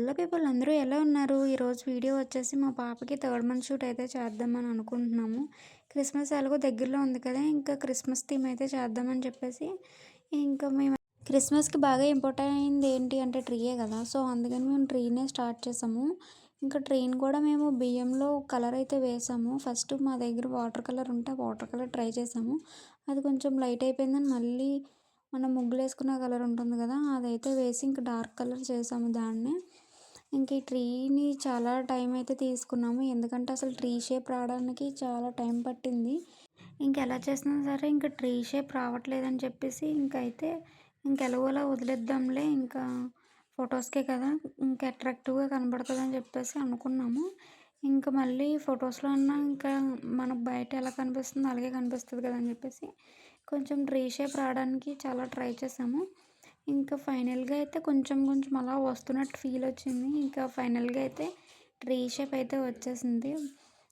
Hello people అందరూ ఎలా ఉన్నారు? ఈరోజు వీడియో వచ్చేసి మా పాపకి థర్డ్ మంత్ షూట్ అయితే చేద్దామని అనుకుంటున్నాము. క్రిస్మస్ ఎలాగో దగ్గరలో ఉంది కదా! ఇంకా క్రిస్మస్ థీమ్ అయితే చేద్దామని చెప్పేసి ఇంకా మేము క్రిస్మస్‌కి బాగా ఇంపార్టెంట్ అయింది ఏంటి అంటే ట్రీయే కదా! సో, అందుకని మేము ట్రీనే స్టార్ట్ చేసాము. ఇంకా ట్రీని కూడా మేము బియ్యంలో కలర్ అయితే వేసాము. ఫస్ట్ మా దగ్గర వాటర్ కలర్ ఉంటే వాటర్ కలర్ ట్రై చేసాము. అది కొంచెం లైట్ అయిపోయిందని మళ్ళీ మనం ముగ్గులేసుకున్న కలర్ ఉంటుంది కదా! అదైతే వేసి ఇంక డార్క్ కలర్ చేసాము దాన్ని. ఇంక ఈ ట్రీని చాలా టైం అయితే తీసుకున్నాము. ఎందుకంటే అసలు ట్రీ షేప్ రావడానికి చాలా టైం పట్టింది. ఇంకెలా చేసినా సరే ఇంక ట్రీ షేప్ రావట్లేదని చెప్పేసి ఇంకైతే ఇంకెలాగోలా వదిలేద్దాంలే ఇంకా ఫొటోస్‌కే కదా! ఇంకా అట్రాక్టివ్‌గా కనబడుతదని చెప్పేసి అనుకున్నాము. ఇంక మళ్ళీ ఫొటోస్‌లో అన్నా ఇంకా మనకు బయట ఎలా కనిపిస్తుందో అలాగే కనిపిస్తది కదా అని చెప్పేసి కొంచెం ట్రీ షేప్ రావడానికి చాలా ట్రై చేసాము. ఇంకా ఫైనల్‌గా అయితే కొంచెం కొంచెం అలా వస్తున్నట్టు ఫీల్ వచ్చింది. ఇంకా ఫైనల్‌గా అయితే ట్రీ షేప్ అయితే వచ్చేసింది.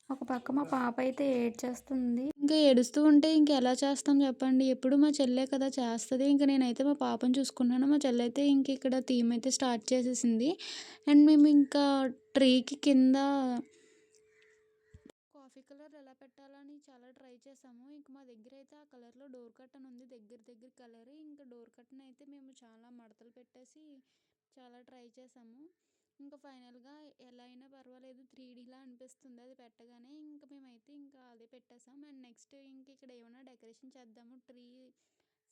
ఒక పక్క మా పాప అయితే ఏడ్చేస్తుంది. ఇంకా ఏడుస్తూ ఉంటే ఇంకెలా చేస్తాం చెప్పండి. ఎప్పుడు మా చెల్లె కదా చేస్తది. ఇంక నేనైతే మా పాపని చూసుకున్నాను. మా చెల్లయితే ఇంక ఇక్కడ థీమ్ అయితే స్టార్ట్ చేసేసింది. అండ్ మేము ఇంకా ట్రీకి కింద కాఫీ కలర్ ఎలా పెట్టాలని చాలా ట్రై చేసాము. ఇంక మా దగ్గర అయితే ఆ కలర్‌లో డోర్ కర్టెన్ ఉంది. దగ్గర కలర్. ఇంకా డోర్ కర్టెన్ అయితే మేము చాలా మడతలు పెట్టేసి చాలా ట్రై చేసాము. ఇంకా ఫైనల్‌గా ఎలా అయినా పర్వాలేదు 3డీలా అనిపిస్తుంది అది పెట్టగానే. ఇంక మేమైతే ఇంకా అదే పెట్టేసాం. అండ్ నెక్స్ట్ ఇంక ఇక్కడ ఏమైనా డెకరేషన్ చేద్దాము. ట్రీ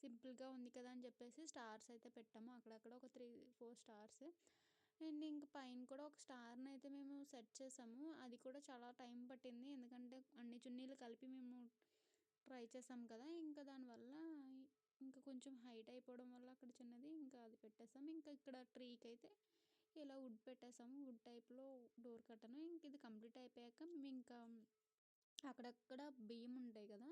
సింపుల్‌గా ఉంది కదా అని చెప్పేసి స్టార్స్ అయితే పెట్టాము. అక్కడక్కడ ఒక 3, 4 స్టార్స్. అండ్ ఇంక పైన కూడా ఒక స్టార్‌ని అయితే మేము సెట్ చేసాము. అది కూడా చాలా టైం పట్టింది. ఎందుకంటే అన్ని చున్నీలు కలిపి మేము ట్రై చేసాం కదా! ఇంకా దానివల్ల ఇంకా కొంచెం హైట్ అయిపోవడం వల్ల అక్కడ చిన్నది ఇంకా అది పెట్టేసాం. ఇంకా ఇక్కడ ట్రీకి అయితే ఇలా వుడ్ పెట్టేసాము. వుడ్ టైప్‌లో డోర్ కర్టెన్. ఇంక ఇది కంప్లీట్ అయిపోయాక మేము ఇంకా అక్కడక్కడ బియ్యం ఉంటాయి కదా!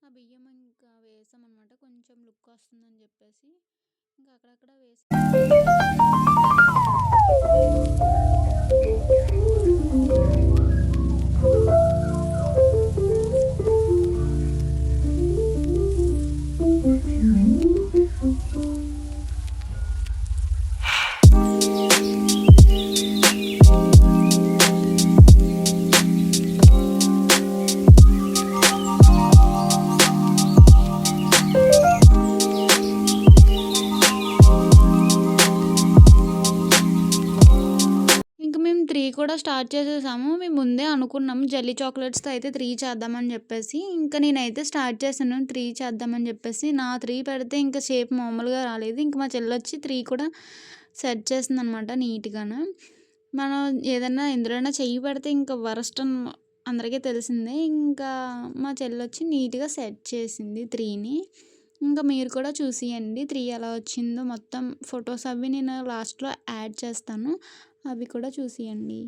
ఆ బియ్యం ఇంకా వేసామన్నమాట. కొంచెం లుక్ వస్తుందని చెప్పేసి ఇంకా అక్కడక్కడ వేసి ఇంక మేము 3 కూడా స్టార్ట్ చేసేసాము. మేము ముందే అనుకున్నాము జెల్లీ చాక్లెట్స్‌తో అయితే 3 చేద్దామని చెప్పేసి. ఇంకా నేనైతే స్టార్ట్ చేశాను 3 చేద్దామని చెప్పేసి. నా 3 పెడితే ఇంకా షేప్ మామూలుగా రాలేదు. ఇంక మా చెల్లొచ్చి 3 కూడా సెట్ చేసిందనమాట నీట్‌గాను. మనం ఏదన్నా ఎందులోనైనా చెయ్యి పెడితే ఇంకా వరస్ట్ అందరికీ తెలిసిందే. ఇంకా మా చెల్లొచ్చి నీట్‌గా సెట్ చేసింది 3ని. ఇంకా మీరు కూడా చూసియండి 3 ఎలా వచ్చిందో మొత్తం ఫొటోస్ అవి నేను లాస్ట్‌లో యాడ్ చేస్తాను. అవి కూడా చూసియండి.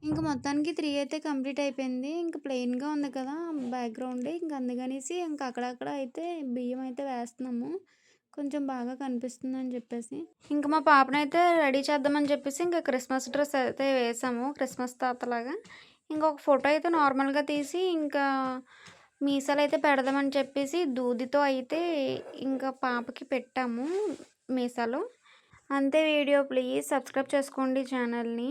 ఇంక మొత్తానికి 3 అయితే కంప్లీట్ అయిపోయింది. ఇంక ప్లెయిన్‌గా ఉంది కదా బ్యాక్‌గ్రౌండ్. ఇంక అందుకనేసి ఇంక అక్కడక్కడ అయితే బియ్యం అయితే వేస్తున్నాము. కొంచెం బాగా కనిపిస్తుందని చెప్పేసి. ఇంక మా పాపనైతే రెడీ చేద్దామని చెప్పేసి ఇంక క్రిస్మస్ డ్రెస్ అయితే వేసాము. క్రిస్మస్ తాతలాగా. ఇంకొక ఫోటో అయితే నార్మల్‌గా తీసి ఇంకా మీసాలైతే పెడదామని చెప్పేసి దూదితో అయితే ఇంకా పాపకి పెట్టాము మీసాలు. అంతే వీడియో. ప్లీజ్ సబ్స్క్రైబ్ చేసుకోండి ఛానల్‌ని.